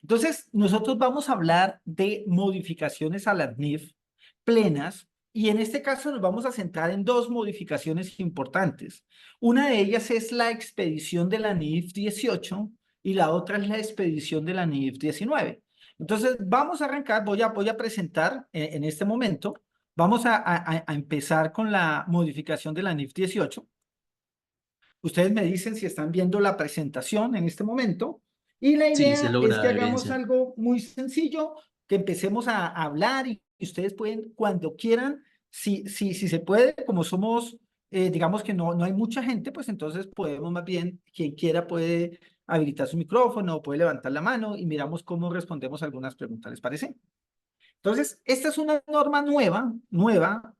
Entonces, nosotros vamos a hablar de modificaciones a las NIF plenas y en este caso nos vamos a centrar en dos modificaciones importantes. Una de ellas es la expedición de la NIF 18 y la otra es la expedición de la NIF 19. Entonces, vamos a arrancar, voy a presentar en este momento, vamos a empezar con la modificación de la NIF 18. Ustedes me dicen si están viendo la presentación en este momento. Y la Sí, se idea es que logra hagamos evidenciar. algo muy sencillo, que empecemos a hablar y ustedes pueden, cuando quieran, si se puede, como somos, digamos que no hay mucha gente, pues entonces podemos más bien, quien quiera puede habilitar su micrófono o puede levantar la mano y miramos cómo respondemos algunas preguntas, ¿les parece? Entonces, esta es una norma nueva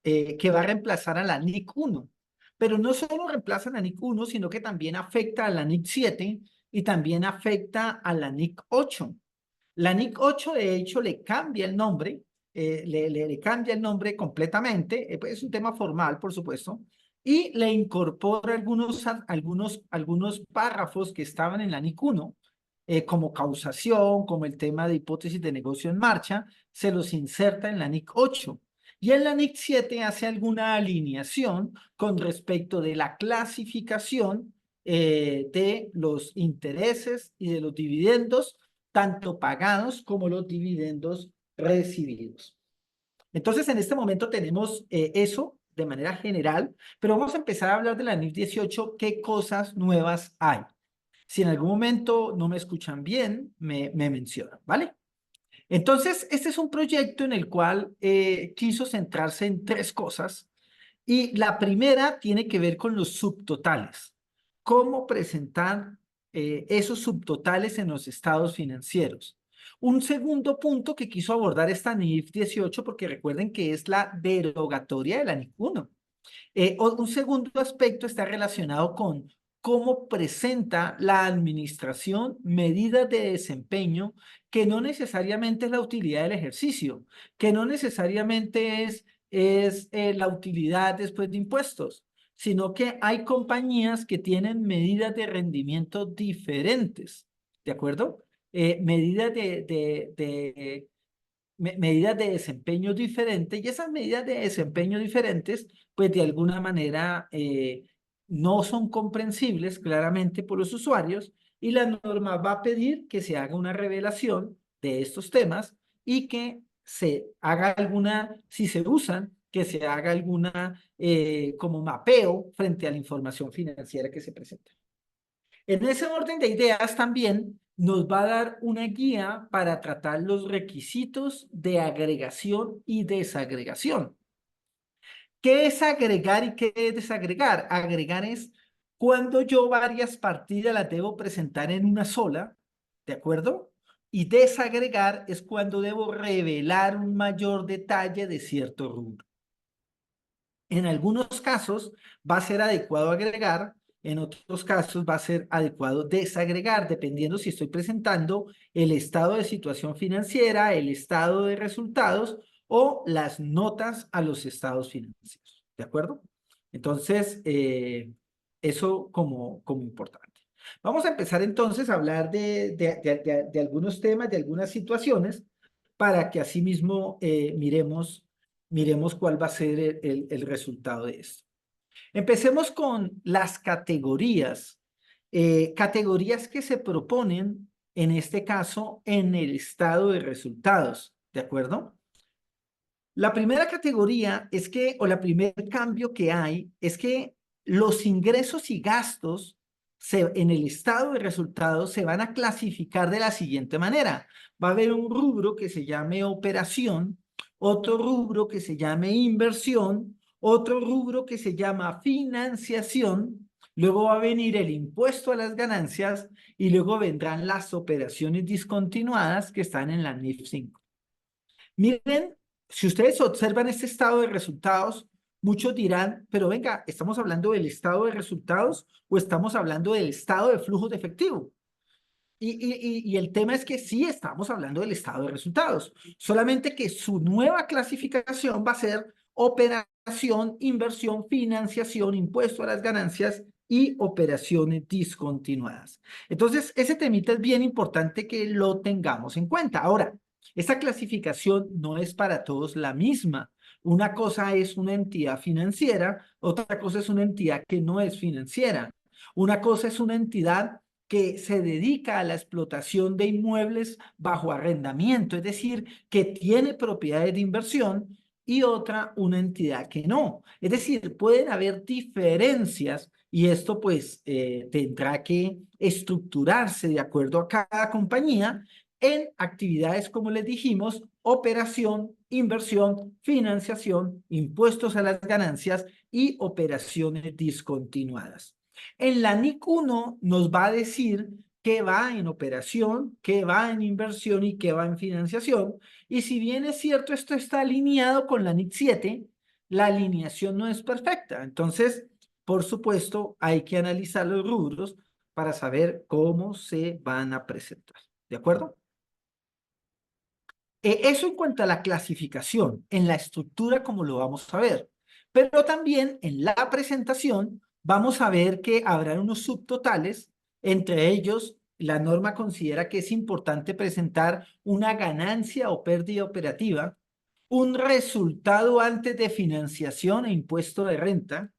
que va a reemplazar a la NIC 1, pero no solo reemplaza a la NIC 1, sino que también afecta a la NIC 7 y también afecta a la NIC 8. La NIC 8, de hecho, le cambia el nombre, le cambia el nombre completamente, pues es un tema formal, por supuesto, y le incorpora algunos párrafos que estaban en la NIC 1, como causación, como el tema de hipótesis de negocio en marcha, se los inserta en la NIC 8. Y en la NIC 7 hace alguna alineación con respecto de la clasificación de los intereses y de los dividendos, tanto pagados como los dividendos recibidos. Entonces, en este momento tenemos eso de manera general, pero vamos a empezar a hablar de la NIF 18, qué cosas nuevas hay. Si en algún momento no me escuchan bien, me mencionan, ¿vale? Entonces, este es un proyecto en el cual quiso centrarse en tres cosas y la primera tiene que ver con los subtotales. ¿Cómo presentar esos subtotales en los estados financieros? Un segundo punto que quiso abordar esta NIF 18, porque recuerden que es la derogatoria de la NIF 1. Un segundo aspecto está relacionado con cómo presenta la administración medidas de desempeño que no necesariamente es la utilidad del ejercicio, que no necesariamente es la utilidad después de impuestos, sino que hay compañías que tienen medidas de rendimiento diferentes, ¿de acuerdo? Medidas medidas de desempeño diferentes y esas medidas de desempeño diferentes, pues de alguna manera no son comprensibles claramente por los usuarios y la norma va a pedir que se haga una revelación de estos temas y que se haga alguna, si se usan, que se haga alguna como mapeo frente a la información financiera que se presenta. En ese orden de ideas también nos va a dar una guía para tratar los requisitos de agregación y desagregación. ¿Qué es agregar y qué es desagregar? Agregar es cuando yo varias partidas las debo presentar en una sola, ¿de acuerdo? Y desagregar es cuando debo revelar un mayor detalle de cierto rubro. En algunos casos va a ser adecuado agregar, en otros casos va a ser adecuado desagregar, dependiendo si estoy presentando el estado de situación financiera, el estado de resultados o las notas a los estados financieros. ¿De acuerdo? Entonces, eso como importante. Vamos a empezar entonces a hablar de algunos temas, de algunas situaciones, para que asimismo miremos cuál va a ser el resultado de esto. Empecemos con las categorías. Categorías que se proponen, en este caso, en el estado de resultados. ¿De acuerdo? La primera categoría es que, o la primer cambio que hay, es que los ingresos y gastos en el estado de resultados se van a clasificar de la siguiente manera. Va a haber un rubro que se llame operación, otro rubro que se llame inversión, otro rubro que se llama financiación, luego va a venir el impuesto a las ganancias y luego vendrán las operaciones discontinuadas que están en la NIF 5. Miren, si ustedes observan este estado de resultados, muchos dirán, pero venga, ¿estamos hablando del estado de resultados o estamos hablando del estado de flujos de efectivo? Y el tema es que sí estamos hablando del estado de resultados, solamente que su nueva clasificación va a ser operación, inversión, financiación, impuesto a las ganancias y operaciones discontinuadas. Entonces, ese temita es bien importante que lo tengamos en cuenta. Ahora, esta clasificación no es para todos la misma. Una cosa es una entidad financiera, otra cosa es una entidad que no es financiera. Una cosa es una entidad que se dedica a la explotación de inmuebles bajo arrendamiento, es decir, que tiene propiedades de inversión, y otra una entidad que no. Es decir, pueden haber diferencias y esto pues tendrá que estructurarse de acuerdo a cada compañía en actividades, como les dijimos, operación, inversión, financiación, impuestos a las ganancias y operaciones discontinuadas. En la NIC 1 nos va a decir qué va en operación, qué va en inversión y qué va en financiación. Y si bien es cierto, esto está alineado con la NIC 7, la alineación no es perfecta. Entonces, por supuesto, hay que analizar los rubros para saber cómo se van a presentar. ¿De acuerdo? Eso en cuanto a la clasificación, en la estructura como lo vamos a ver. Pero también en la presentación vamos a ver que habrá unos subtotales, entre ellos la norma considera que es importante presentar una ganancia o pérdida operativa, un resultado antes de financiación e impuesto de renta,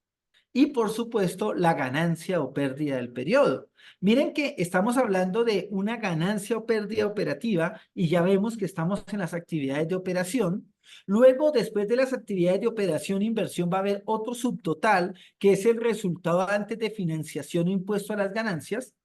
y por supuesto la ganancia o pérdida del periodo. Miren que estamos hablando de una ganancia o pérdida operativa y ya vemos que estamos en las actividades de operación. Luego, después de las actividades de operación e inversión, va a haber otro subtotal que es el resultado antes de financiación o impuesto a las ganancias.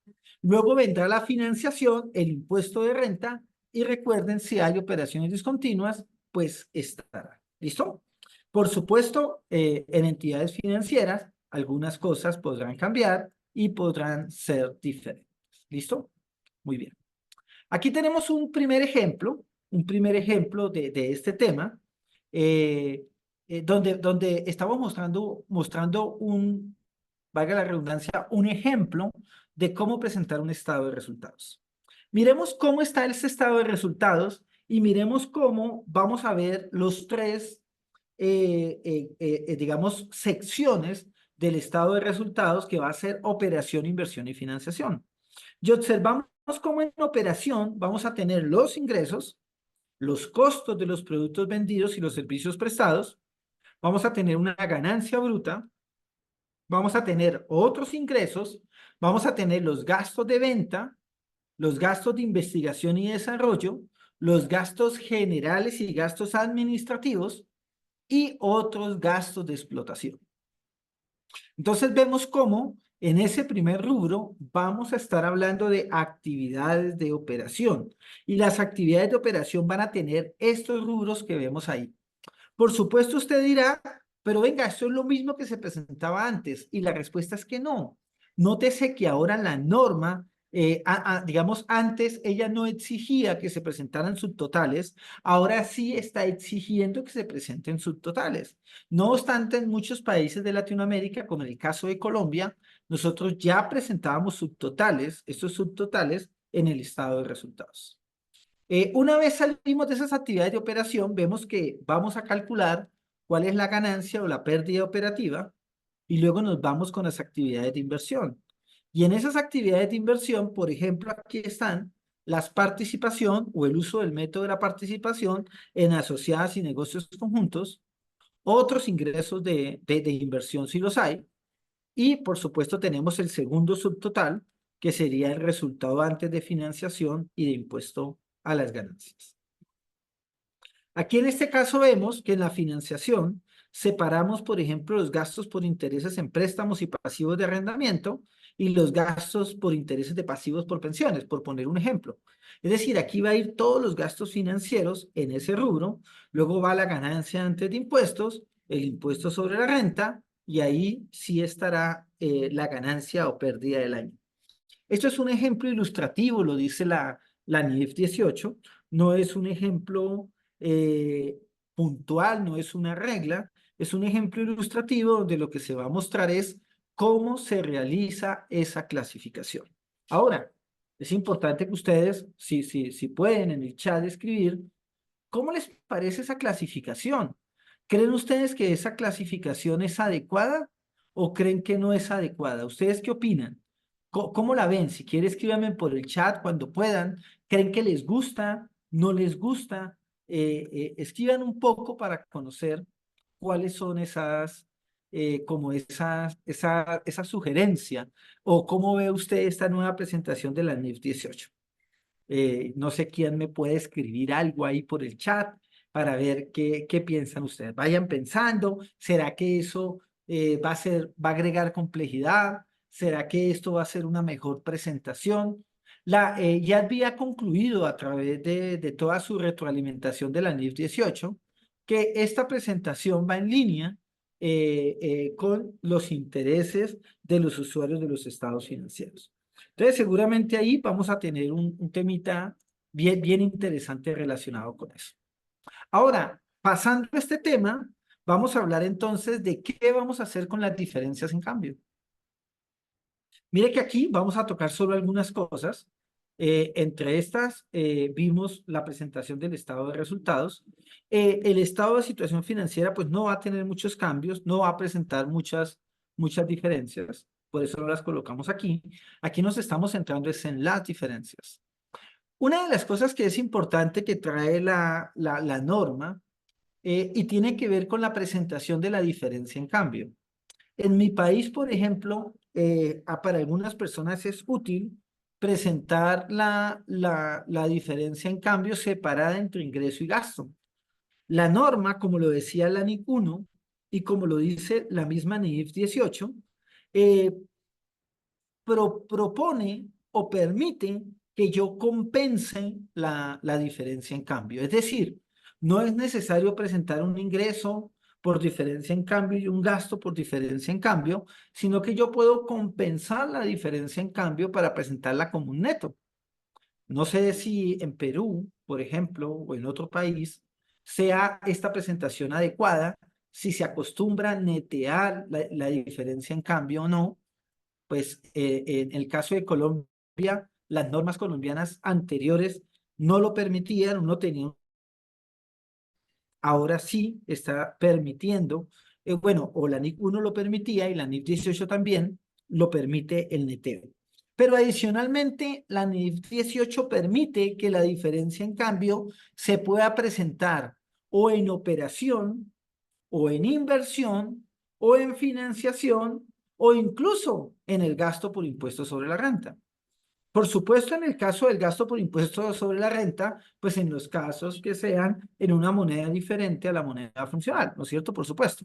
Luego vendrá la financiación, el impuesto de renta y recuerden, si hay operaciones discontinuas, pues estará. ¿Listo? Por supuesto, en entidades financieras, algunas cosas podrán cambiar y podrán ser diferentes. ¿Listo? Muy bien. Aquí tenemos un primer ejemplo de este tema, donde estamos mostrando valga la redundancia, un ejemplo de cómo presentar un estado de resultados. Miremos cómo está ese estado de resultados y miremos cómo vamos a ver los tres digamos, secciones del estado de resultados que va a ser operación, inversión y financiación. Y observamos cómo en operación vamos a tener los ingresos, los costos de los productos vendidos y los servicios prestados, vamos a tener una ganancia bruta, vamos a tener otros ingresos, vamos a tener los gastos de venta, los gastos de investigación y desarrollo, los gastos generales y gastos administrativos, y otros gastos de explotación. Entonces vemos cómo en ese primer rubro vamos a estar hablando de actividades de operación y las actividades de operación van a tener estos rubros que vemos ahí. Por supuesto usted dirá, pero venga, esto es lo mismo que se presentaba antes y la respuesta es que no. Nótese que ahora la norma, digamos, antes ella no exigía que se presentaran subtotales, ahora sí está exigiendo que se presenten subtotales. No obstante, en muchos países de Latinoamérica, como en el caso de Colombia, nosotros ya presentábamos subtotales, estos subtotales en el estado de resultados. Una vez salimos de esas actividades de operación, vemos que vamos a calcular cuál es la ganancia o la pérdida operativa y luego nos vamos con las actividades de inversión. Y en esas actividades de inversión, por ejemplo, aquí están las participación o el uso del método de la participación en asociadas y negocios conjuntos, otros ingresos de inversión si los hay, y por supuesto tenemos el segundo subtotal, que sería el resultado antes de financiación y de impuesto a las ganancias. Aquí en este caso vemos que en la financiación separamos, por ejemplo, los gastos por intereses en préstamos y pasivos de arrendamiento y los gastos por intereses de pasivos por pensiones, por poner un ejemplo. Es decir, aquí va a ir todos los gastos financieros en ese rubro, luego va la ganancia antes de impuestos, el impuesto sobre la renta y ahí sí estará la ganancia o pérdida del año. Esto es un ejemplo ilustrativo, lo dice la NIF 18, no es un ejemplo eh, puntual, no es una regla, es un ejemplo ilustrativo donde lo que se va a mostrar es cómo se realiza esa clasificación. Ahora, es importante que ustedes, si pueden en el chat escribir, ¿cómo les parece esa clasificación? ¿Creen ustedes que esa clasificación es adecuada o creen que no es adecuada? ¿Ustedes qué opinan? ¿Cómo la ven? Si quieren, escríbanme por el chat cuando puedan. ¿Creen que les gusta? ¿No les gusta? Escriban un poco para conocer cuáles son esas, como esa sugerencia, o cómo ve usted esta nueva presentación de la NIF 18. No sé quién me puede escribir algo ahí por el chat para ver qué piensan ustedes. Vayan pensando, ¿será que eso va a agregar complejidad? ¿Será que esto va a ser una mejor presentación? Ya había concluido a través de toda su retroalimentación de la NIF 18 que esta presentación va en línea con los intereses de los usuarios de los estados financieros. Entonces, seguramente ahí vamos a tener un temita bien interesante relacionado con eso. Ahora, pasando a este tema, vamos a hablar entonces de qué vamos a hacer con las diferencias en cambio. Mire que aquí vamos a tocar solo algunas cosas. Entre estas, vimos la presentación del estado de resultados. El estado de situación financiera, pues no va a tener muchos cambios, no va a presentar muchas diferencias. Por eso no las colocamos aquí. Aquí nos estamos centrando es en las diferencias. Una de las cosas que es importante que trae la norma y tiene que ver con la presentación de la diferencia en cambio. En mi país, por ejemplo, para algunas personas es útil presentar la diferencia en cambio separada entre ingreso y gasto. La norma, como lo decía la NIC 1 y como lo dice la misma NIF 18, eh, propone o permite que yo compense la diferencia en cambio. Es decir, no es necesario presentar un ingreso por diferencia en cambio y un gasto por diferencia en cambio, sino que yo puedo compensar la diferencia en cambio para presentarla como un neto. No sé si en Perú, por ejemplo, o en otro país, sea esta presentación adecuada, si se acostumbra a netear la diferencia en cambio o no, pues en el caso de Colombia, las normas colombianas anteriores no lo permitían, uno tenía, ahora sí está permitiendo, bueno, o la NIC 1 lo permitía y la NIC 18 también lo permite el neteo. Pero adicionalmente, la NIF 18 permite que la diferencia en cambio se pueda presentar o en operación, o en inversión, o en financiación, o incluso en el gasto por impuesto sobre la renta. Por supuesto, en el caso del gasto por impuesto sobre la renta, pues en los casos que sean en una moneda diferente a la moneda funcional, ¿no es cierto? Por supuesto.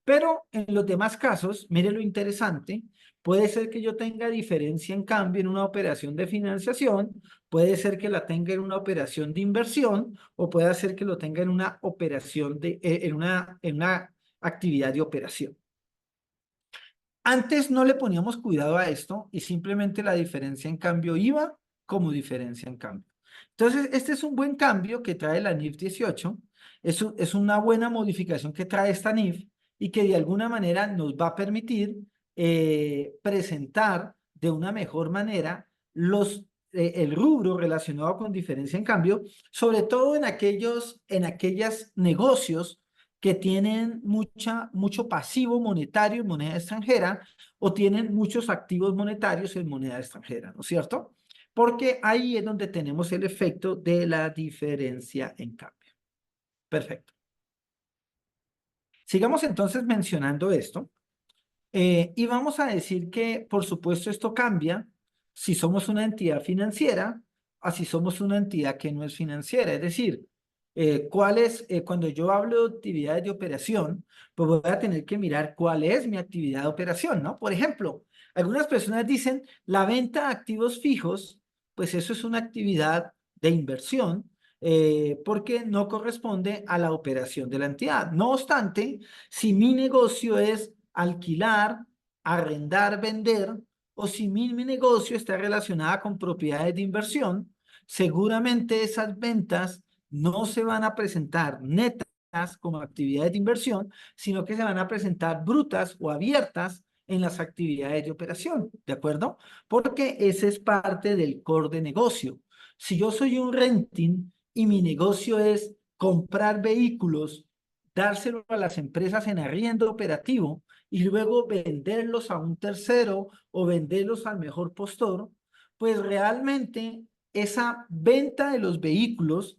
Pero en los demás casos, mire lo interesante, puede ser que yo tenga diferencia en cambio en una operación de financiación, puede ser que la tenga en una operación de inversión o puede ser que lo tenga en una operación en una actividad de operación. Antes no le poníamos cuidado a esto y simplemente la diferencia en cambio iba como diferencia en cambio. Entonces, este es un buen cambio que trae la NIF 18, es una buena modificación que trae esta NIF y que de alguna manera nos va a permitir presentar de una mejor manera el rubro relacionado con diferencia en cambio, sobre todo en aquellos negocios que tienen mucho pasivo monetario en moneda extranjera o tienen muchos activos monetarios en moneda extranjera, ¿no es cierto? Porque ahí es donde tenemos el efecto de la diferencia en cambio. Perfecto. Sigamos entonces mencionando esto y vamos a decir que, por supuesto, esto cambia si somos una entidad financiera o si somos una entidad que no es financiera. Es decir, cuando yo hablo de actividades de operación, pues voy a tener que mirar cuál es mi actividad de operación, ¿no? Por ejemplo, algunas personas dicen la venta de activos fijos, pues eso es una actividad de inversión porque no corresponde a la operación de la entidad. No obstante, si mi negocio es alquilar, arrendar, vender, o si mi negocio está relacionada con propiedades de inversión, seguramente esas ventas no se van a presentar netas como actividades de inversión, sino que se van a presentar brutas o abiertas en las actividades de operación, ¿de acuerdo? Porque ese es parte del core de negocio. Si yo soy un renting y mi negocio es comprar vehículos, dárselo a las empresas en arriendo operativo y luego venderlos a un tercero o venderlos al mejor postor, pues realmente esa venta de los vehículos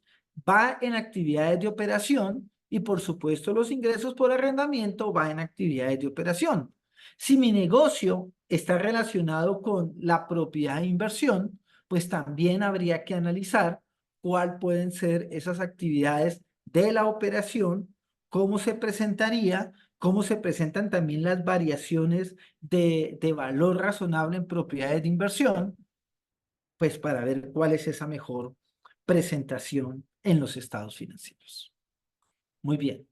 va en actividades de operación y por supuesto los ingresos por arrendamiento va en actividades de operación. Si mi negocio está relacionado con la propiedad de inversión, pues también habría que analizar cuál pueden ser esas actividades de la operación, cómo se presentaría, cómo se presentan también las variaciones de valor razonable en propiedades de inversión, pues para ver cuál es esa mejor presentación en los estados financieros. Muy bien.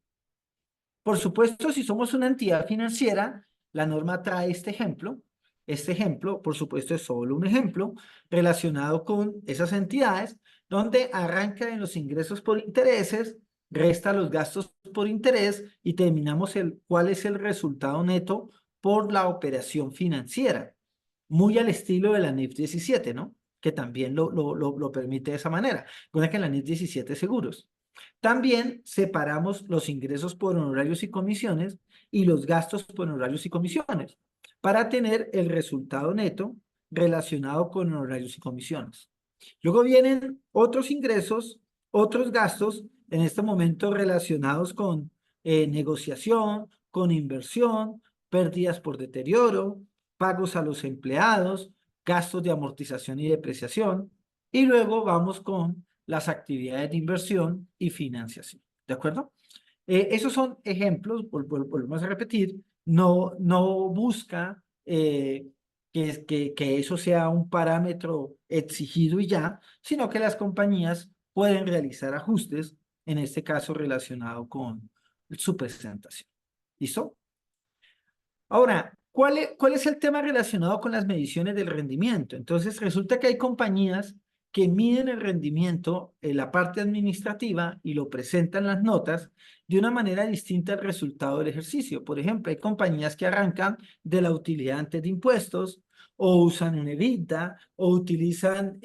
Por supuesto, si somos una entidad financiera, la norma trae este ejemplo. Este ejemplo, por supuesto, es solo un ejemplo relacionado con esas entidades, donde arranca en los ingresos por intereses, resta los gastos por interés y terminamos cuál es el resultado neto por la operación financiera. Muy al estilo de la NIF 17, ¿no? Que también lo permite de esa manera. Recuerda que en la NIF 17 seguros. También separamos los ingresos por honorarios y comisiones y los gastos por honorarios y comisiones para tener el resultado neto relacionado con honorarios y comisiones. Luego vienen otros ingresos, otros gastos, en este momento relacionados con negociación, con inversión, pérdidas por deterioro, pagos a los empleados, gastos de amortización y depreciación. Y luego vamos con las actividades de inversión y financiación. ¿De acuerdo? Esos son ejemplos, volvemos a repetir, no busca que eso sea un parámetro exigido y ya, sino que las compañías pueden realizar ajustes, en este caso relacionado con su presentación. ¿Listo? Ahora, ¿cuál es el tema relacionado con las mediciones del rendimiento? Entonces, resulta que hay compañías que miden el rendimiento en la parte administrativa y lo presentan las notas de una manera distinta al resultado del ejercicio. Por ejemplo, hay compañías que arrancan de la utilidad antes de impuestos o usan un EBITDA o utilizan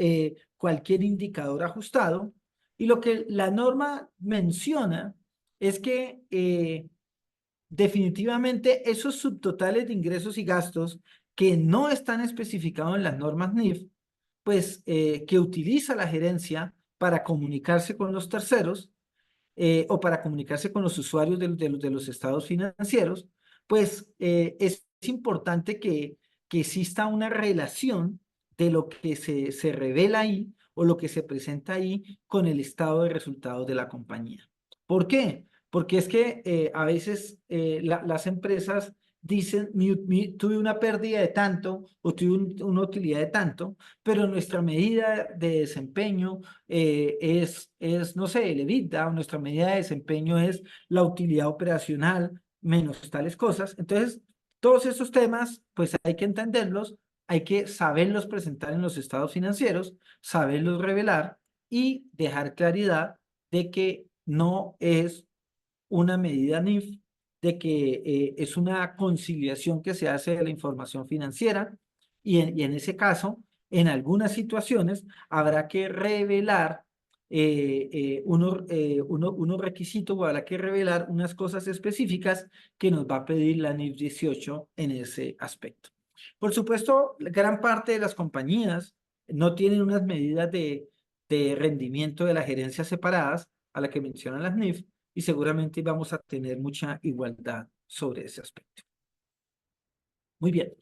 cualquier indicador ajustado. Y lo que la norma menciona es que definitivamente esos subtotales de ingresos y gastos que no están especificados en las normas NIF, pues que utiliza la gerencia para comunicarse con los terceros o para comunicarse con los usuarios de los estados financieros, pues es importante que exista una relación de lo que se revela ahí o lo que se presenta ahí con el estado de resultados de la compañía. ¿Por qué? Porque es que a veces las empresas dicen, tuve una pérdida de tanto o tuve una utilidad de tanto, pero nuestra medida de desempeño no sé, el EBITDA, o nuestra medida de desempeño es la utilidad operacional menos tales cosas. Entonces, todos esos temas, pues hay que entenderlos, hay que saberlos presentar en los estados financieros, saberlos revelar y dejar claridad de que no es una medida NIF, de que es una conciliación que se hace de la información financiera y en ese caso, en algunas situaciones, habrá que revelar unos requisitos o habrá que revelar unas cosas específicas que nos va a pedir la NIF 18 en ese aspecto. Por supuesto, gran parte de las compañías no tienen unas medidas de rendimiento de la gerencia separadas a la que mencionan las NIF, y seguramente vamos a tener mucha igualdad sobre ese aspecto. Muy bien.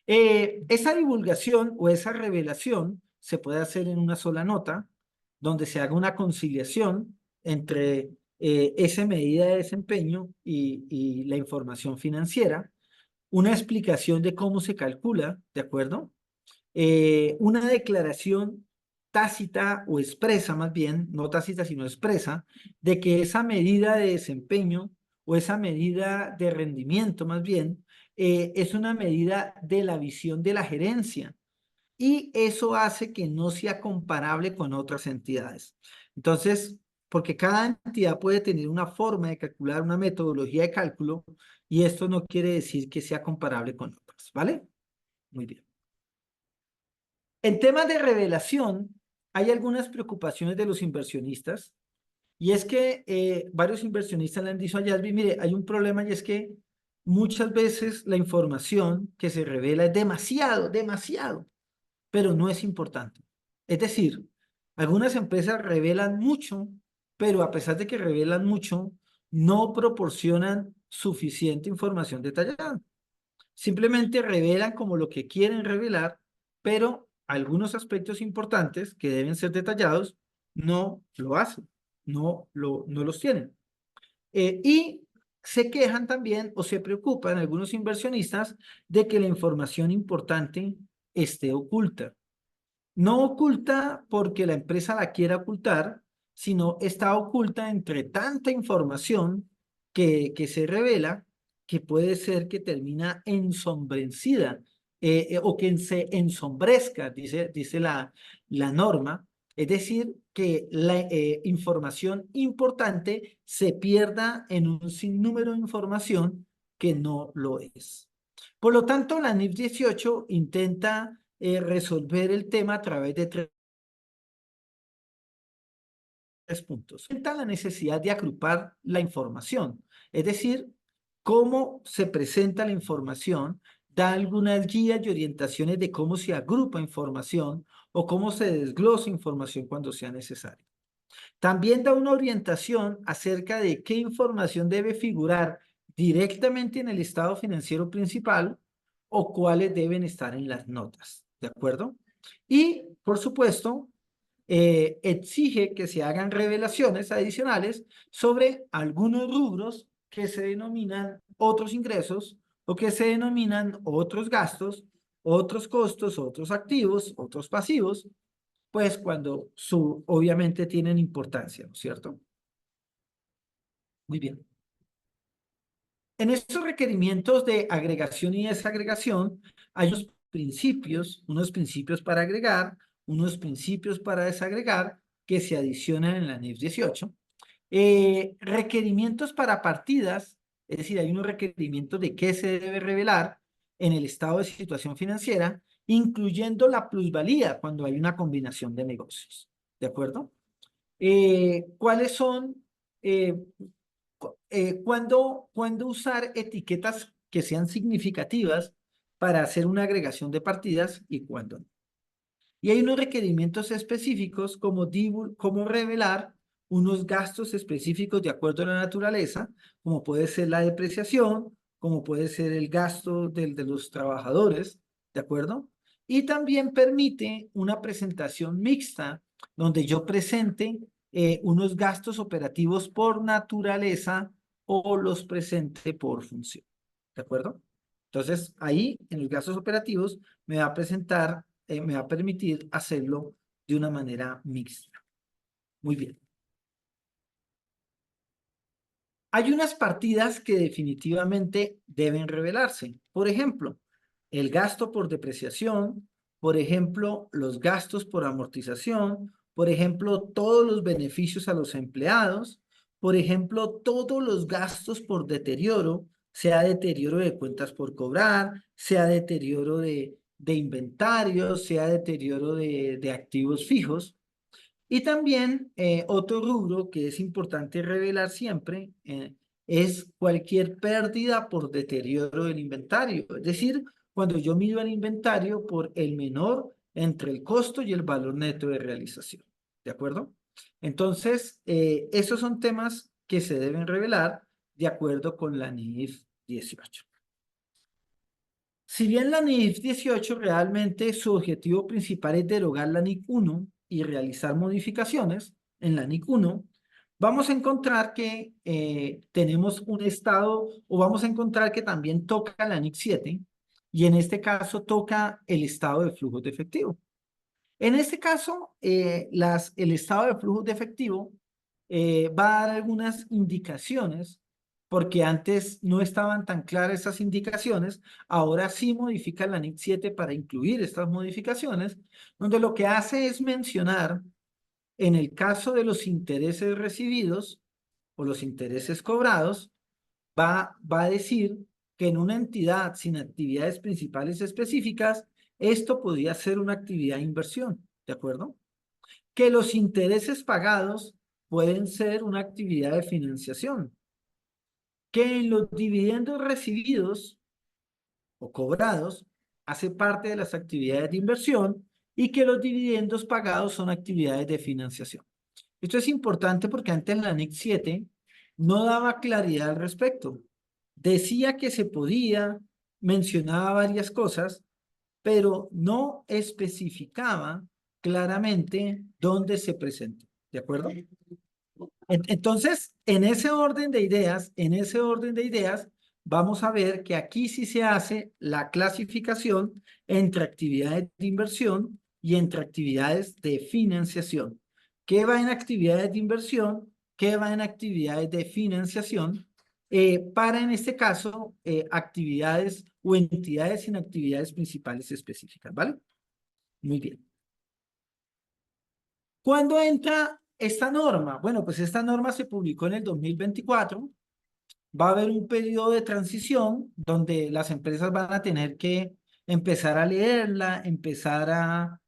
Esa divulgación o esa revelación se puede hacer en una sola nota, donde se haga una conciliación entre esa medida de desempeño y la información financiera, una explicación de cómo se calcula, ¿de acuerdo? Una declaración tácita o expresa, más bien, no tácita, sino expresa, de que esa medida de desempeño o esa medida de rendimiento, más bien, es una medida de la visión de la gerencia y eso hace que no sea comparable con otras entidades. Entonces, porque cada entidad puede tener una forma de calcular, una metodología de cálculo, y esto no quiere decir que sea comparable con otras, ¿vale? Muy bien. En temas de revelación, hay algunas preocupaciones de los inversionistas y es que varios inversionistas le han dicho a Yasby, mire, hay un problema y es que muchas veces la información que se revela es demasiado, pero no es importante. Es decir, algunas empresas revelan mucho, pero a pesar de que revelan mucho, no proporcionan suficiente información detallada. Simplemente revelan como lo que quieren revelar, pero algunos aspectos importantes que deben ser detallados no lo hacen, no los tienen. Y se quejan también o se preocupan algunos inversionistas de que la información importante esté oculta. No oculta porque la empresa la quiera ocultar, sino está oculta entre tanta información que se revela que puede ser que termina ensombrecida o que se ensombrezca, dice la norma. Es decir, que la información importante se pierda en un sinnúmero de información que no lo es. Por lo tanto, la NIF 18 intenta resolver el tema a través de tres puntos. Intenta la necesidad de agrupar la información, es decir, cómo se presenta la información, da algunas guías y orientaciones de cómo se agrupa información o cómo se desglosa información cuando sea necesario. También da una orientación acerca de qué información debe figurar directamente en el estado financiero principal o cuáles deben estar en las notas, ¿de acuerdo? Y, por supuesto, exige que se hagan revelaciones adicionales sobre algunos rubros que se denominan otros ingresos o que se denominan otros gastos, otros costos, otros activos, otros pasivos, pues cuando obviamente tienen importancia, ¿no es cierto? Muy bien. En estos requerimientos de agregación y desagregación hay unos principios para agregar, unos principios para desagregar que se adicionan en la NIF 18. Requerimientos para partidas, es decir, hay unos requerimientos de qué se debe revelar en el estado de situación financiera, incluyendo la plusvalía cuando hay una combinación de negocios. ¿De acuerdo? ¿Cuáles son, eh, cuándo usar etiquetas que sean significativas para hacer una agregación de partidas y cuándo no? Y hay unos requerimientos específicos como revelar unos gastos específicos de acuerdo a la naturaleza, como puede ser la depreciación, como puede ser el gasto de los trabajadores, ¿de acuerdo? Y también permite una presentación mixta donde yo presente unos gastos operativos por naturaleza o los presente por función, ¿de acuerdo? Entonces, ahí en los gastos operativos me va a presentar, me va a permitir hacerlo de una manera mixta. Muy bien. Hay unas partidas que definitivamente deben revelarse. Por ejemplo, el gasto por depreciación, por ejemplo, los gastos por amortización, por ejemplo, todos los beneficios a los empleados, por ejemplo, todos los gastos por deterioro, sea deterioro de cuentas por cobrar, sea deterioro de inventarios, sea deterioro de activos fijos. Y también otro rubro que es importante revelar siempre es cualquier pérdida por deterioro del inventario. Es decir, cuando yo mido el inventario por el menor entre el costo y el valor neto de realización. ¿De acuerdo? Entonces, esos son temas que se deben revelar de acuerdo con la NIF 18. Si bien la NIF 18 realmente su objetivo principal es derogar la NIC 1 y realizar modificaciones en la NIC 1, vamos a encontrar que tenemos un estado, o vamos a encontrar que también toca la NIC 7, y en este caso toca el estado de flujos de efectivo. En este caso, el estado de flujos de efectivo va a dar algunas indicaciones, porque antes no estaban tan claras esas indicaciones, ahora sí modifica la NIC 7 para incluir estas modificaciones, donde lo que hace es mencionar, en el caso de los intereses recibidos o los intereses cobrados, va a decir que en una entidad sin actividades principales específicas, esto podría ser una actividad de inversión, ¿de acuerdo? Que los intereses pagados pueden ser una actividad de financiación. que en los dividendos recibidos o cobrados hace parte de las actividades de inversión y que los dividendos pagados son actividades de financiación. Esto es importante porque antes la NIC 7 no daba claridad al respecto. Decía que se podía, mencionaba varias cosas, pero no especificaba claramente dónde se presentó. ¿De acuerdo? Entonces, en ese orden de ideas, vamos a ver que aquí sí se hace la clasificación entre actividades de inversión y entre actividades de financiación. ¿Qué va en actividades de inversión? ¿Qué va en actividades de financiación? Para, en este caso, actividades o entidades sin actividades principales específicas, ¿vale? Muy bien. ¿Cuándo entra esta norma? Bueno, pues esta norma se publicó en el 2024. Va a haber un periodo de transición donde las empresas van a tener que empezar a leerla, empezar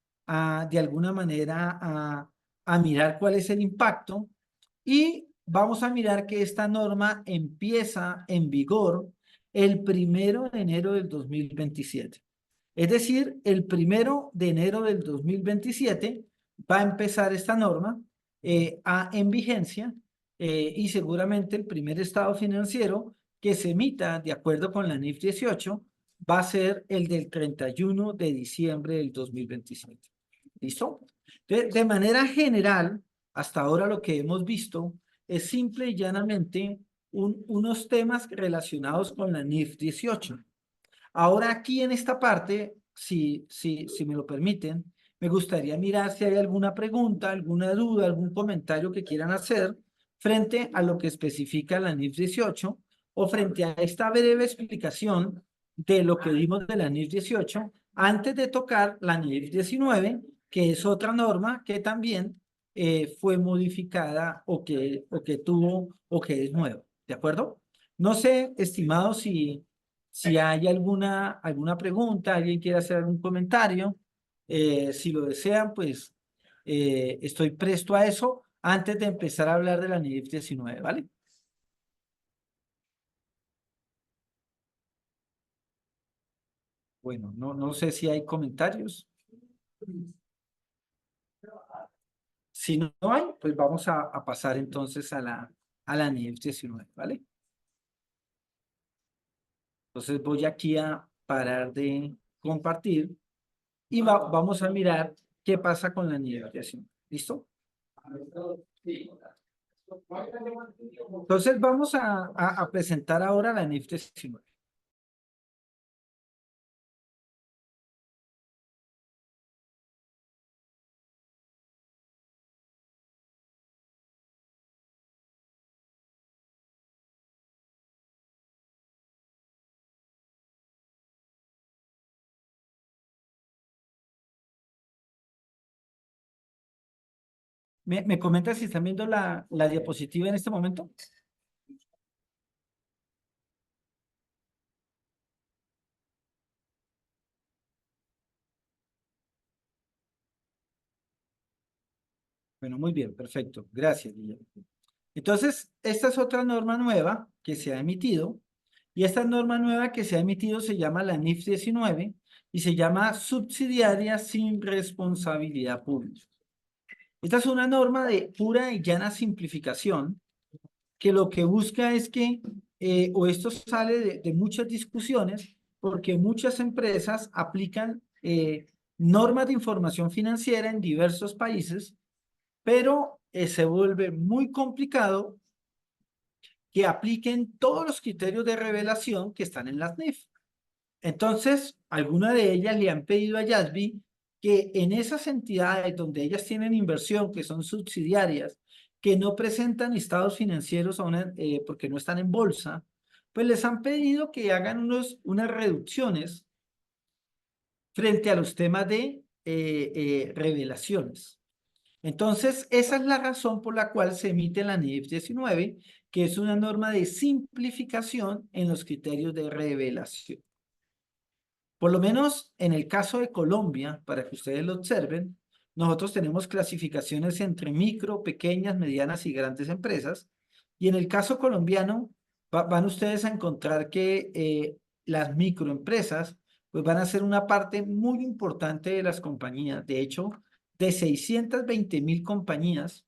de alguna manera a mirar cuál es el impacto y vamos a mirar que esta norma empieza en vigor el 1 de enero del 2027. Es decir, el 1 de enero del 2027 va a empezar esta norma en vigencia y seguramente el primer estado financiero que se emita de acuerdo con la NIF 18 va a ser el del 31 de diciembre del 2027. ¿Listo? De manera general, hasta ahora lo que hemos visto es simple y llanamente unos temas relacionados con la NIF 18. Ahora aquí en esta parte, si me lo permiten, me gustaría mirar si hay alguna pregunta, alguna duda, algún comentario que quieran hacer frente a lo que especifica la NIF 18 o frente a esta breve explicación de lo que vimos de la NIF 18 antes de tocar la NIF 19, que es otra norma que también fue modificada o que tuvo o que es nueva. ¿De acuerdo? No sé, estimado, si hay alguna pregunta, alguien quiere hacer algún comentario, si lo desean, pues estoy presto a eso antes de empezar a hablar de la NIF 19, ¿vale? Bueno, no sé si hay comentarios. Si no hay, pues vamos a pasar entonces a la NIF 19, ¿vale? Entonces voy aquí a parar de compartir y vamos a mirar qué pasa con la NIF 19. ¿Listo? Entonces vamos a presentar ahora la NIF 19. ¿Me comenta si están viendo la diapositiva en este momento? Bueno, muy bien, perfecto. Gracias, Guillermo. Entonces, esta es otra norma nueva que se ha emitido y esta norma nueva que se ha emitido se llama la NIF 19 y se llama subsidiaria sin responsabilidad pública. Esta es una norma de pura y llana simplificación que lo que busca es que, o esto sale de muchas discusiones, porque muchas empresas aplican normas de información financiera en diversos países, pero se vuelve muy complicado que apliquen todos los criterios de revelación que están en las NIF. Entonces, algunas de ellas le han pedido a YASB que en esas entidades donde ellas tienen inversión, que son subsidiarias, que no presentan estados financieros porque no están en bolsa, pues les han pedido que hagan unas reducciones frente a los temas de revelaciones. Entonces, esa es la razón por la cual se emite la NIF 19, que es una norma de simplificación en los criterios de revelación. Por lo menos en el caso de Colombia, para que ustedes lo observen, nosotros tenemos clasificaciones entre micro, pequeñas, medianas y grandes empresas. Y en el caso colombiano, van ustedes a encontrar que las microempresas pues van a ser una parte muy importante de las compañías. De hecho, de 620.000 compañías,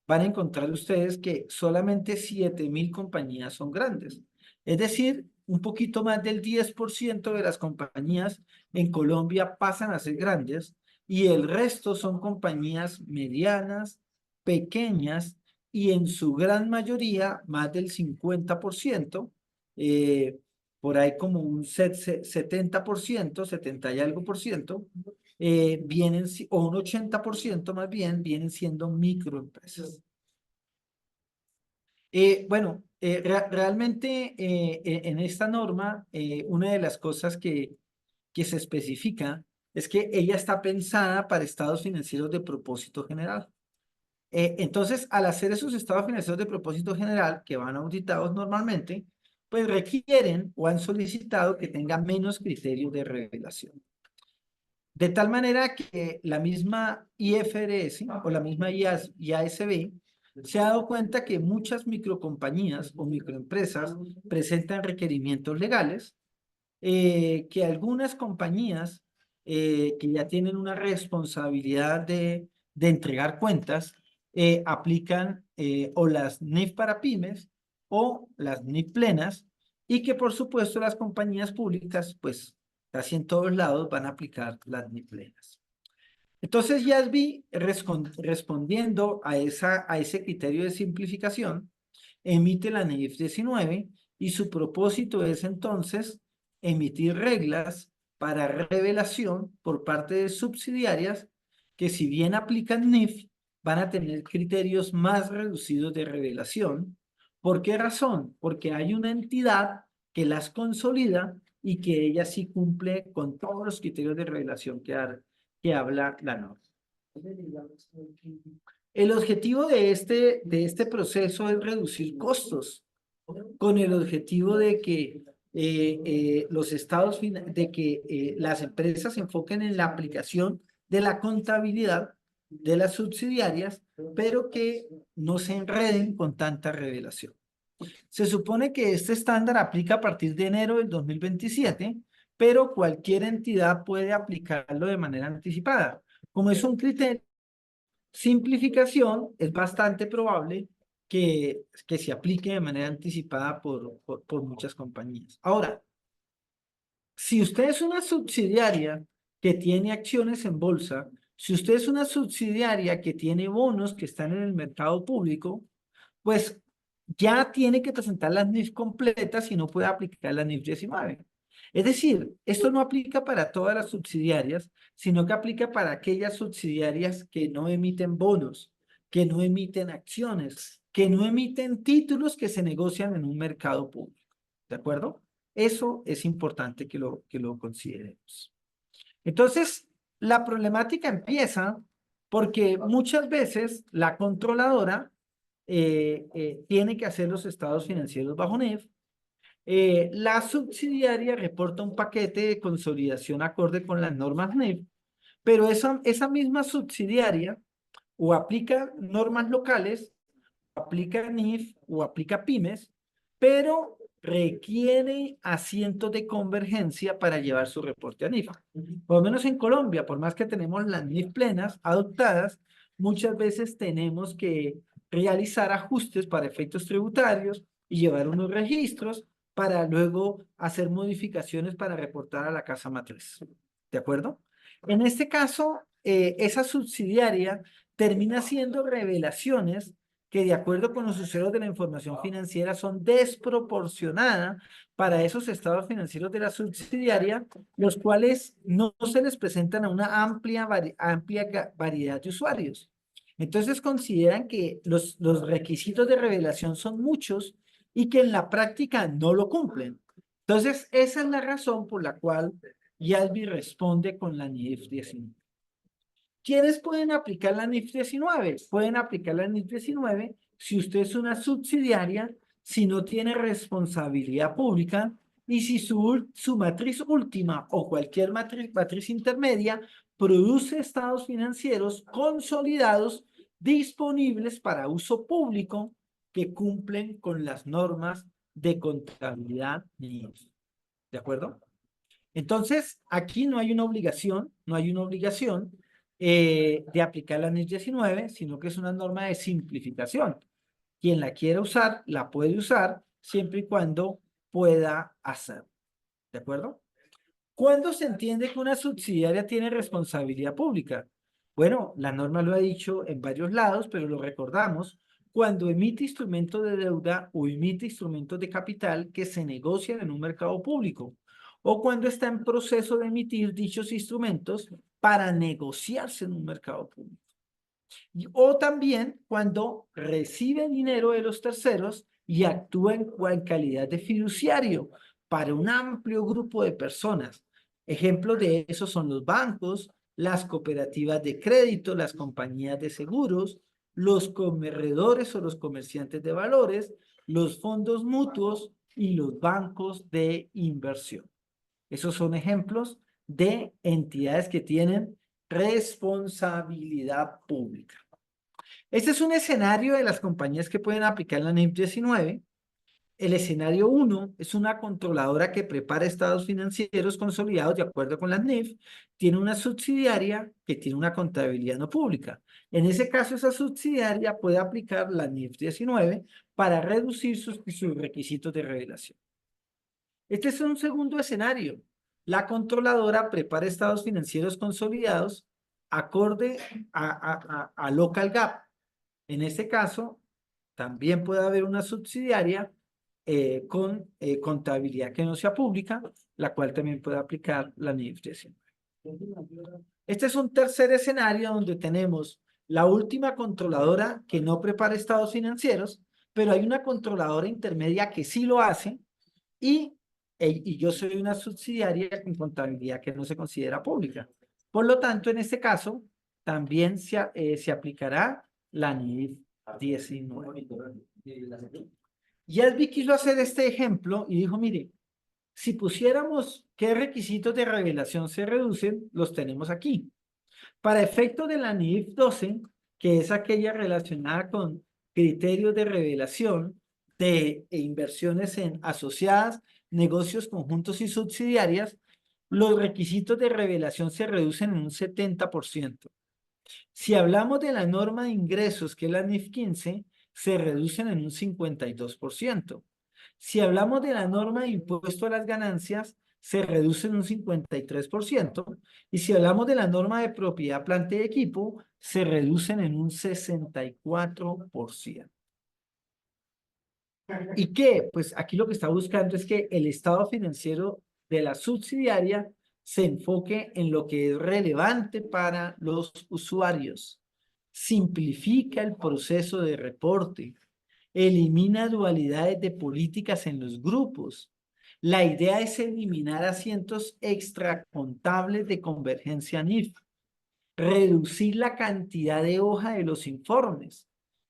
van a encontrar ustedes que solamente 7.000 compañías son grandes. Es decir, un poquito más del 10% de las compañías en Colombia pasan a ser grandes y el resto son compañías medianas, pequeñas y en su gran mayoría, más del 50%, eh, por ahí como un 70%, 70 y algo por ciento, vienen, o un 80% más bien, vienen siendo microempresas. Bueno, realmente en esta norma, una de las cosas que se especifica es que ella está pensada para estados financieros de propósito general. Entonces, al hacer esos estados financieros de propósito general, que van auditados normalmente, pues requieren o han solicitado que tengan menos criterios de revelación. De tal manera que la misma IFRS o la misma IASB se ha dado cuenta que muchas microcompañías o microempresas presentan requerimientos legales, que algunas compañías que ya tienen una responsabilidad de entregar cuentas aplican o las NIF para pymes o las NIF plenas, y que por supuesto las compañías públicas pues casi en todos lados van a aplicar las NIF plenas. Entonces, YASB, respondiendo a ese criterio de simplificación, emite la NIF 19 y su propósito es entonces emitir reglas para revelación por parte de subsidiarias que, si bien aplican NIF, van a tener criterios más reducidos de revelación. ¿Por qué razón? Porque hay una entidad que las consolida y que ella sí cumple con todos los criterios de revelación que habla la norma. El objetivo de este proceso es reducir costos, con el objetivo de que los estados, de que las empresas se enfoquen en la aplicación de la contabilidad de las subsidiarias, pero que no se enreden con tanta revelación. Se supone que este estándar aplica a partir de enero del 2027, pero cualquier entidad puede aplicarlo de manera anticipada. Como es un criterio simplificación, es bastante probable que se aplique de manera anticipada por muchas compañías. Ahora, si usted es una subsidiaria que tiene acciones en bolsa, si usted es una subsidiaria que tiene bonos que están en el mercado público, pues ya tiene que presentar las NIF completas y no puede aplicar la NIF 19. Es decir, esto no aplica para todas las subsidiarias, sino que aplica para aquellas subsidiarias que no emiten bonos, que no emiten acciones, que no emiten títulos que se negocian en un mercado público. ¿De acuerdo? Eso es importante que lo consideremos. Entonces, la problemática empieza porque muchas veces la controladora tiene que hacer los estados financieros bajo NIF. La subsidiaria reporta un paquete de consolidación acorde con las normas NIF, pero esa misma subsidiaria o aplica normas locales, aplica NIF o aplica pymes, pero requiere asientos de convergencia para llevar su reporte a NIF. Por lo menos en Colombia, por más que tenemos las NIF plenas adoptadas, muchas veces tenemos que realizar ajustes para efectos tributarios y llevar unos registros para luego hacer modificaciones para reportar a la casa matriz. ¿De acuerdo? En este caso, esa subsidiaria termina haciendo revelaciones que, de acuerdo con los usuarios de la información financiera, son desproporcionadas para esos estados financieros de la subsidiaria, los cuales no se les presentan a una amplia variedad de usuarios. Entonces consideran que los requisitos de revelación son muchos y que en la práctica no lo cumplen. Entonces, esa es la razón por la cual YASB responde con la NIF 19. ¿Quiénes pueden aplicar la NIF 19? Pueden aplicar la NIF 19 si usted es una subsidiaria, si no tiene responsabilidad pública y si su matriz última o cualquier matriz intermedia produce estados financieros consolidados disponibles para uso público que cumplen con las normas de contabilidad NIF. ¿De acuerdo? Entonces, aquí no hay una obligación, de aplicar la NIF 19, sino que es una norma de simplificación. Quien la quiera usar, la puede usar siempre y cuando pueda hacerlo. ¿De acuerdo? ¿Cuándo se entiende que una subsidiaria tiene responsabilidad pública? Bueno, la norma lo ha dicho en varios lados, pero lo recordamos. Cuando emite instrumentos de deuda o emite instrumentos de capital que se negocian en un mercado público, o cuando está en proceso de emitir dichos instrumentos para negociarse en un mercado público. O también cuando recibe dinero de los terceros y actúa en calidad de fiduciario para un amplio grupo de personas. Ejemplos de eso son los bancos, las cooperativas de crédito, las compañías de seguros, los corredores o los comerciantes de valores, los fondos mutuos y los bancos de inversión. Esos son ejemplos de entidades que tienen responsabilidad pública. Este es un escenario de las compañías que pueden aplicar la NIF 19. El escenario 1 es una controladora que prepara estados financieros consolidados de acuerdo con la NIF. Tiene una subsidiaria que tiene una contabilidad no pública. En ese caso, esa subsidiaria puede aplicar la NIF 19 para reducir sus requisitos de revelación. Este es un segundo escenario. La controladora prepara estados financieros consolidados acorde a local GAAP. En este caso, también puede haber una subsidiaria con contabilidad que no sea pública, la cual también puede aplicar la NIF 19. Este es un tercer escenario donde tenemos la última controladora que no prepara estados financieros, pero hay una controladora intermedia que sí lo hace y yo soy una subsidiaria con contabilidad que no se considera pública. Por lo tanto, en este caso, también se aplicará la NIF 19. Yasby quiso hacer este ejemplo y dijo, mire, si pusiéramos qué requisitos de revelación se reducen, los tenemos aquí. Para efecto de la NIF 12, que es aquella relacionada con criterios de revelación de inversiones en asociadas, negocios conjuntos y subsidiarias, los requisitos de revelación se reducen en un 70%. Si hablamos de la norma de ingresos, que es la NIF 15, se reducen en un 52%. Si hablamos de la norma de impuesto a las ganancias, se reduce en un 53%. Y si hablamos de la norma de propiedad, planta y equipo, se reducen en un 64%. ¿Y qué? Pues aquí lo que está buscando es que el estado financiero de la subsidiaria se enfoque en lo que es relevante para los usuarios. Simplifica el proceso de reporte. Elimina dualidades de políticas en los grupos. La idea es eliminar asientos extracontables de convergencia NIF. Reducir la cantidad de hoja de los informes.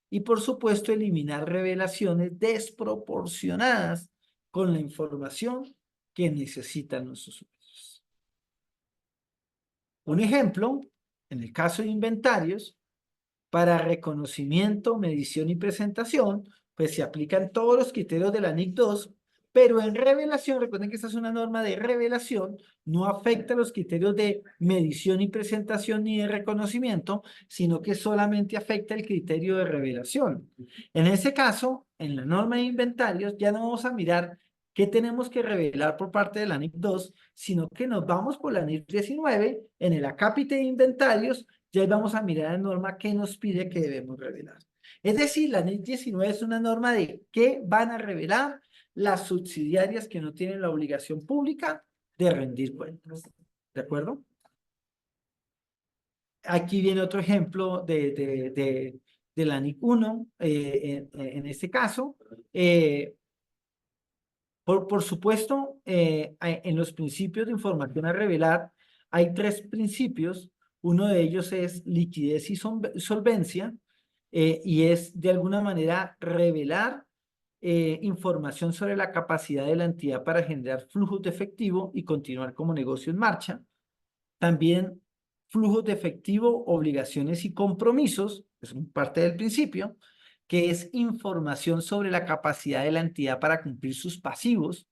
Y por supuesto, eliminar revelaciones desproporcionadas con la información que necesitan los usuarios. Un ejemplo, en el caso de inventarios, para reconocimiento, medición y presentación, pues se aplican todos los criterios de la NIC 2, pero en revelación, recuerden que esta es una norma de revelación, no afecta los criterios de medición y presentación ni de reconocimiento, sino que solamente afecta el criterio de revelación. En ese caso, en la norma de inventarios, ya no vamos a mirar qué tenemos que revelar por parte de la NIC 2, sino que nos vamos por la NIC 19 en el acápite de inventarios. Ya vamos a mirar la norma que nos pide que debemos revelar. Es decir, la NIC 19 es una norma de qué van a revelar las subsidiarias que no tienen la obligación pública de rendir cuentas. ¿De acuerdo? Aquí viene otro ejemplo de la NIC 1, en este caso. Por supuesto, en los principios de información a revelar hay tres principios. Uno de ellos es liquidez y solvencia, y es de alguna manera revelar información sobre la capacidad de la entidad para generar flujos de efectivo y continuar como negocio en marcha. También flujos de efectivo, obligaciones y compromisos, es parte del principio. que es información sobre la capacidad de la entidad para cumplir sus pasivos,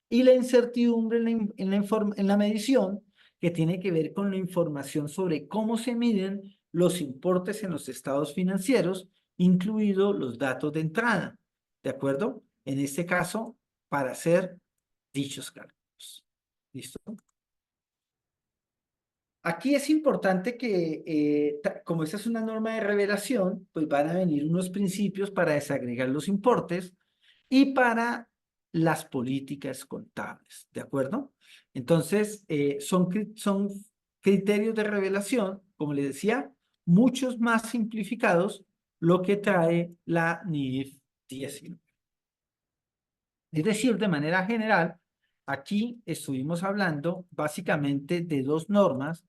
y la incertidumbre en la medición, que tiene que ver con la información sobre cómo se miden los importes en los estados financieros, incluidos los datos de entrada, ¿de acuerdo? En este caso, para hacer dichos cálculos. ¿Listo? Aquí es importante que, como esta es una norma de revelación, pues van a venir unos principios para desagregar los importes y para las políticas contables, ¿de acuerdo? Entonces, son criterios de revelación, como les decía, muchos más simplificados, lo que trae la NIF 19. Es decir, de manera general, aquí estuvimos hablando básicamente de dos normas,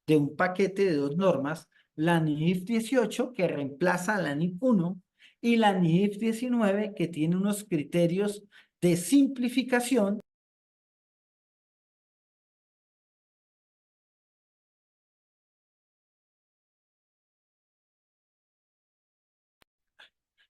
de un paquete de dos normas, la NIF 18 que reemplaza a la NIF 1 y la NIF 19 que tiene unos criterios de simplificación.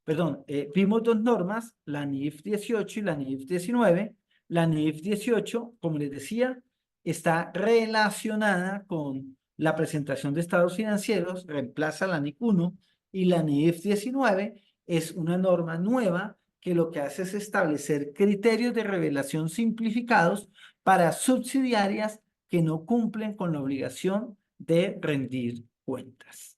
Perdón, vimos dos normas, la NIF 18 y la NIF 19. La NIF 18, como les decía, está relacionada con la presentación de estados financieros, reemplaza la NIF 1, y la NIF 19 es una norma nueva que lo que hace es establecer criterios de revelación simplificados para subsidiarias que no cumplen con la obligación de rendir cuentas.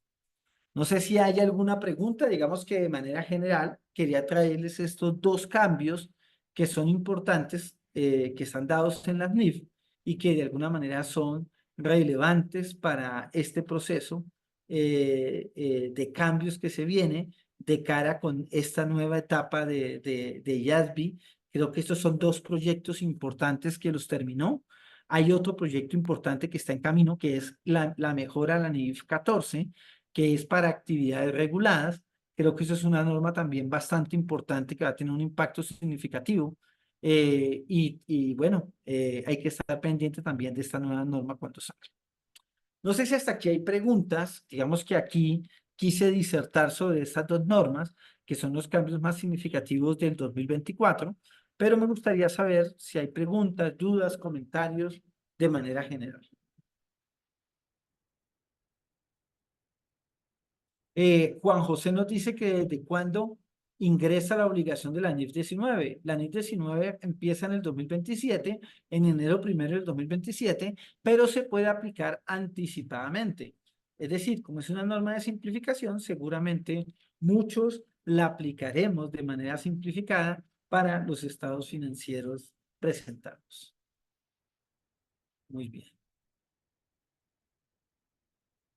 No sé si hay alguna pregunta, digamos que de manera general quería traerles estos dos cambios que son importantes, que están dados en las NIF y que de alguna manera son relevantes para este proceso de cambios que se viene de cara con esta nueva etapa de IASB. Creo que estos son dos proyectos importantes que los terminó. Hay otro proyecto importante que está en camino, que es la mejora a la NIF 14, que es para actividades reguladas. Creo que eso es una norma también bastante importante que va a tener un impacto significativo. Bueno, hay que estar pendiente también de esta nueva norma cuando salga. No sé si hasta aquí hay preguntas. Digamos que aquí quise disertar sobre estas dos normas, que son los cambios más significativos del 2024, pero me gustaría saber si hay preguntas, dudas, comentarios de manera general. Juan José nos dice que desde cuándo ingresa la obligación de la NIF 19. La NIF 19 empieza en el 2027, en enero 1 del 2027, pero se puede aplicar anticipadamente. Es decir, como es una norma de simplificación, seguramente muchos la aplicaremos de manera simplificada para los estados financieros presentados. Muy bien.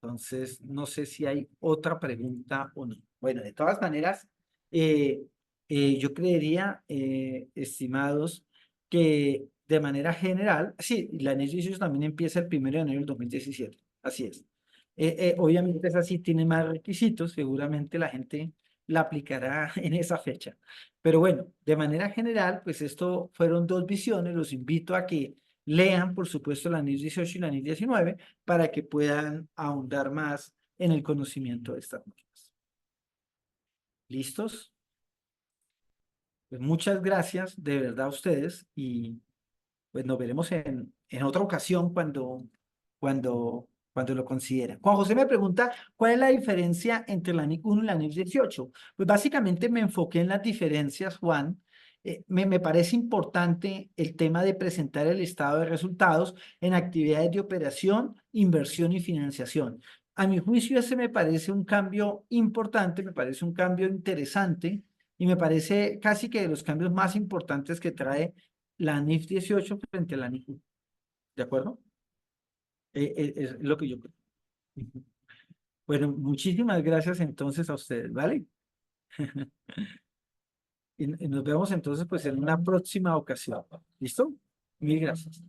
Entonces, no sé si hay otra pregunta o no. Bueno, de todas maneras, eh, yo creería, estimados, que de manera general, sí, la NIF también empieza el 1 de enero del 2017. Así es. Obviamente esa sí tiene más requisitos, seguramente la gente la aplicará en esa fecha. Pero bueno, de manera general, pues esto fueron dos visiones. Los invito a que lean, por supuesto, la NIF 18 y la NIF 19 para que puedan ahondar más en el conocimiento de estas normas. ¿Listos? Pues muchas gracias de verdad a ustedes y pues nos veremos en otra ocasión cuando lo consideren. Juan José me pregunta, ¿cuál es la diferencia entre la NIF 1 y la NIF 18? Pues básicamente me enfoqué en las diferencias, Juan. Me parece importante el tema de presentar el estado de resultados en actividades de operación, inversión y financiación. A mi juicio, ese me parece un cambio importante, me parece un cambio interesante y me parece casi que de los cambios más importantes que trae la NIF 18 frente a la NIF 1. ¿De acuerdo? Es lo que yo creo. Ujú. Bueno, muchísimas gracias entonces a ustedes, ¿vale? Y nos vemos entonces pues en una próxima ocasión. ¿Listo? Mil gracias.